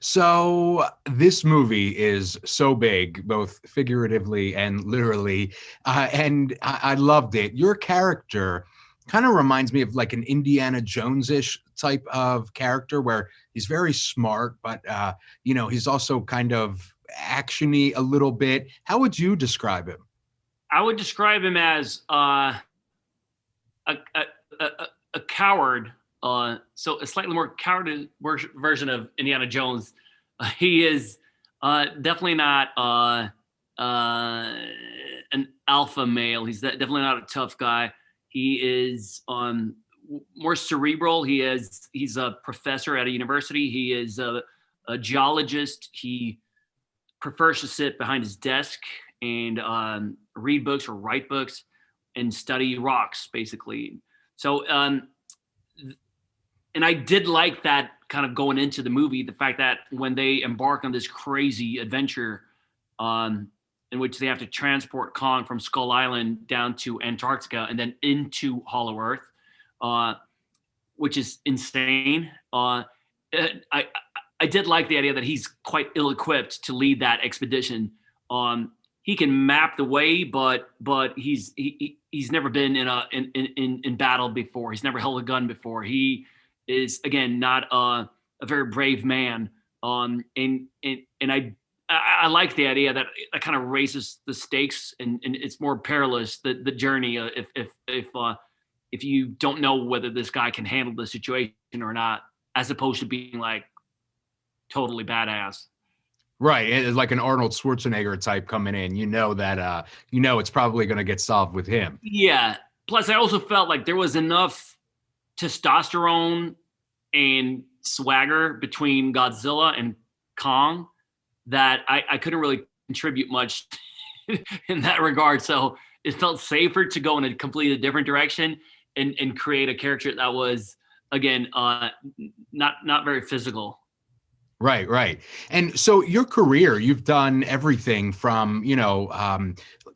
So this movie is so big, both figuratively and literally, and I loved it. Your character kind of reminds me of like an Indiana Jones-ish type of character, where he's very smart, but he's also kind of actiony a little bit. How would you describe him? I would describe him as a, a, a coward. So a slightly more cowardly version of Indiana Jones. He is definitely not an alpha male. He's definitely not a tough guy. He is more cerebral. He's a professor at a university. He is a geologist. He prefers to sit behind his desk and read books or write books and study rocks, basically. So, and I did like that kind of going into the movie, the fact that when they embark on this crazy adventure, in which they have to transport Kong from Skull Island down to Antarctica and then into Hollow Earth, which is insane. I did like the idea that he's quite ill-equipped to lead that expedition. He can map the way, but he's never been in battle before. He's never held a gun before. He is, again, not a very brave man. And I like the idea that kind of raises the stakes, and it's more perilous, the journey, if you don't know whether this guy can handle the situation or not, as opposed to being like totally badass. Right. It's like an Arnold Schwarzenegger type coming in. You know that it's probably going to get solved with him. Yeah. Plus, I also felt like there was enough testosterone and swagger between Godzilla and Kong that I couldn't really contribute much in that regard. So it felt safer to go in a completely different direction and create a character that was, again, not very physical. Right. And so your career, you've done everything from,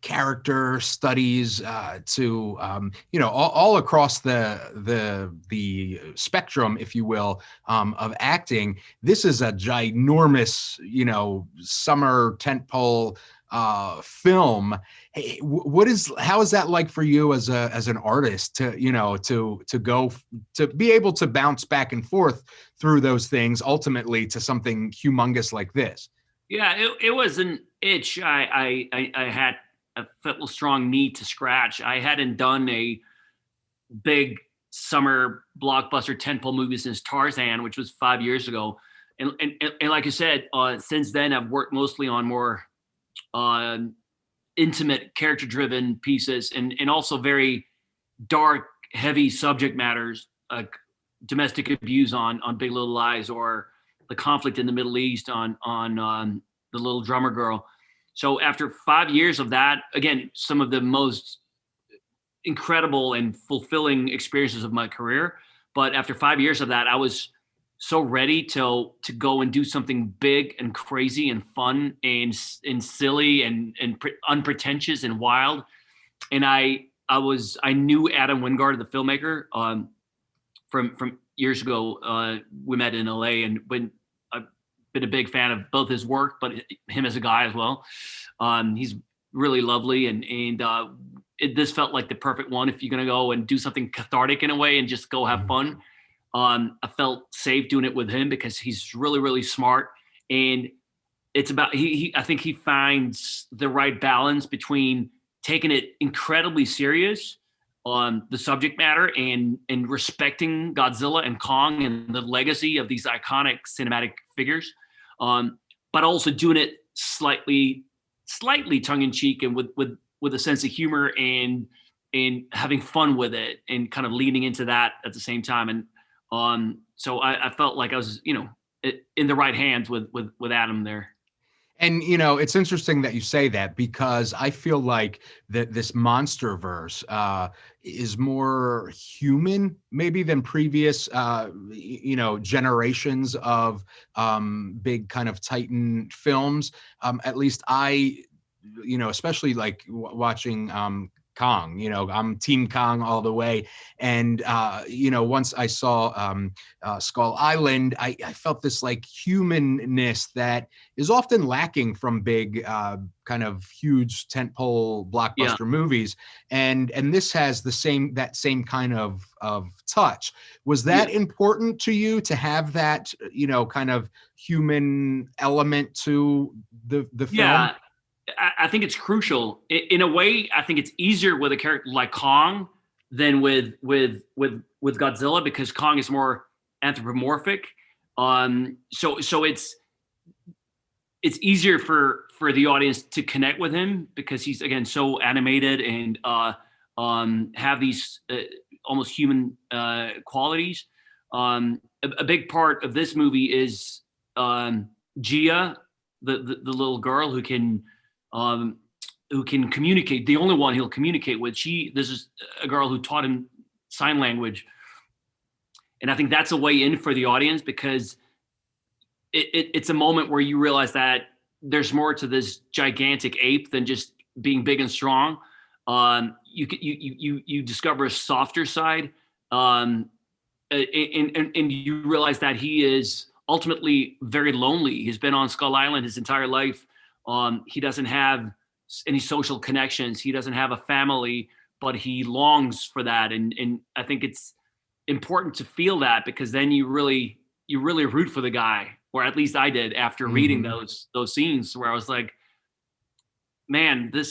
character studies to, all across the spectrum, if you will, of acting. This is a ginormous, summer tentpole film. Hey, how is that like for you as an artist to go to be able to bounce back and forth through those things ultimately to something humongous like this? Yeah, it was an itch I had a felt a strong need to scratch. I hadn't done a big summer blockbuster tentpole movie since Tarzan, which was 5 years ago. And like I said, since then I've worked mostly on more intimate, character-driven pieces, and also very dark, heavy subject matters, like domestic abuse on Big Little Lies, or the conflict in the Middle East on The Little Drummer Girl. So after 5 years of that, again, some of the most incredible and fulfilling experiences of my career. But after 5 years of that, I was so ready to go and do something big and crazy and fun and silly and unpretentious and wild. And I knew Adam Wingard, the filmmaker, from years ago. We met in LA, and when I've been a big fan of both his work, but him as a guy as well. He's really lovely, and this felt like the perfect one if you're going to go and do something cathartic in a way and just go have fun. I felt safe doing it with him because he's really, really smart. And it's about, I think he finds the right balance between taking it incredibly serious on the subject matter and respecting Godzilla and Kong and the legacy of these iconic cinematic figures, but also doing it slightly tongue in cheek and with a sense of humor and having fun with it and kind of leaning into that at the same time. And so I felt like I was, in the right hands with Adam there. And, it's interesting that you say that, because I feel like that this monster verse is more human maybe than previous, generations of big kind of Titan films. At least I, especially like watching Kong. I'm Team Kong all the way. And once I saw Skull Island, I felt this like humanness that is often lacking from big kind of huge tentpole blockbuster movies, and this has that same kind of touch. Was that important to you to have that kind of human element to the film? Yeah, I think it's crucial. In a way, I think it's easier with a character like Kong than with Godzilla, because Kong is more anthropomorphic. So it's easier for the audience to connect with him, because he's, again, so animated and have these almost human qualities. A big part of this movie is Gia, the little girl who can communicate. The only one he'll communicate with. This is a girl who taught him sign language, and I think that's a way in for the audience, because it's a moment where you realize that there's more to this gigantic ape than just being big and strong. You discover a softer side, and you realize that he is ultimately very lonely. He's been on Skull Island his entire life. He doesn't have any social connections. He doesn't have a family, but he longs for that. And I think it's important to feel that, because then you really root for the guy, or at least I did after reading those scenes, where I was like, man, the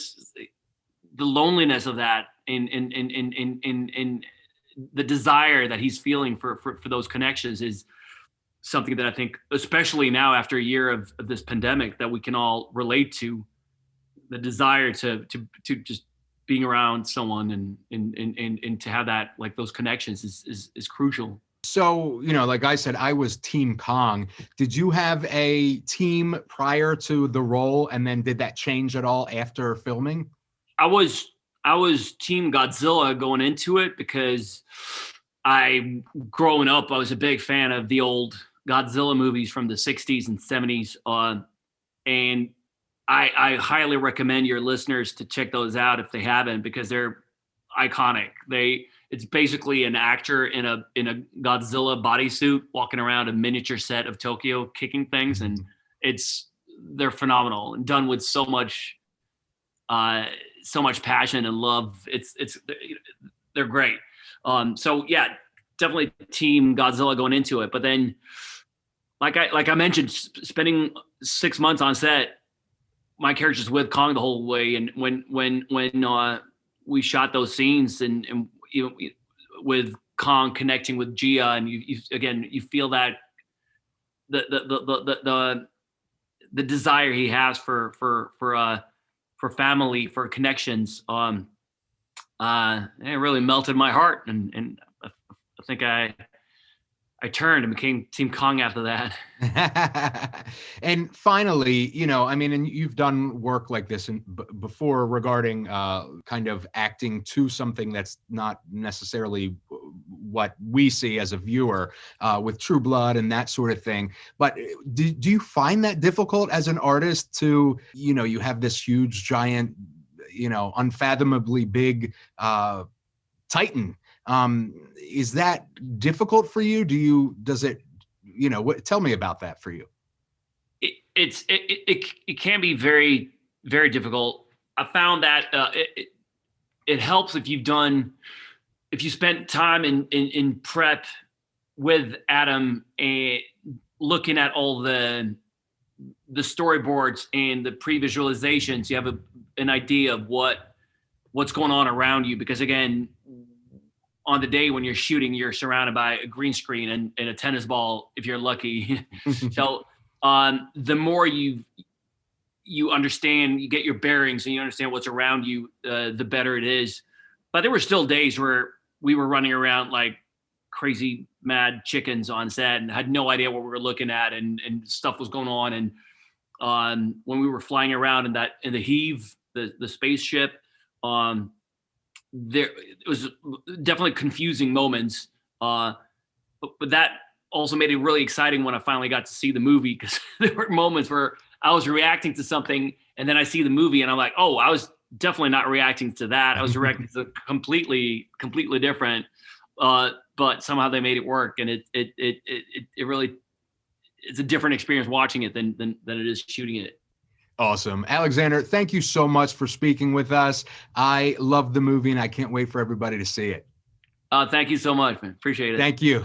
loneliness of that, and the desire that he's feeling for those connections is something that I think, especially now after a year of this pandemic, that we can all relate to. The desire to just being around someone and to have that, like, those connections is crucial. So, like I said, I was Team Kong. Did you have a team prior to the role, and then did that change at all after filming? I was Team Godzilla going into it, because growing up, I was a big fan of the old Godzilla movies from the 60s and 70s. And I highly recommend your listeners to check those out if they haven't, because they're iconic. It's basically an actor in a Godzilla bodysuit walking around a miniature set of Tokyo kicking things, and they're phenomenal and done with so much passion and love. They're great. So yeah, definitely Team Godzilla going into it. But then, like I mentioned, spending 6 months on set, my character's with Kong the whole way. And when we shot those scenes, and with Kong connecting with Gia, and you feel that the desire he has for family, for connections, it really melted my heart, and I think I turned and became Team Kong after that. And finally, and you've done work like this before regarding kind of acting to something that's not necessarily what we see as a viewer, with True Blood and that sort of thing. But do you find that difficult as an artist to, you have this huge, giant, unfathomably big Titan? Is that difficult for you? Tell me about that for you. It can be very, very difficult. I found that it helps if you spent time in prep with Adam, and looking at all the storyboards and the pre-visualizations. You have an idea of what's going on around you, because again, on the day when you're shooting, you're surrounded by a green screen and a tennis ball, if you're lucky. So the more you understand, you get your bearings, and you understand what's around you, the better it is. But there were still days where we were running around like crazy mad chickens on set and had no idea what we were looking at, and stuff was going on. And when we were flying around in the Heave, the spaceship, it was definitely confusing moments, but that also made it really exciting when I finally got to see the movie, because there were moments where I was reacting to something, and then I see the movie and I'm like, oh, I was definitely not reacting to that. I was reacting to completely different. But somehow they made it work, and it really, it's a different experience watching it than it is shooting it. Awesome. Alexander, thank you so much for speaking with us. I love the movie and I can't wait for everybody to see it. Thank you so much, man. Appreciate it. Thank you.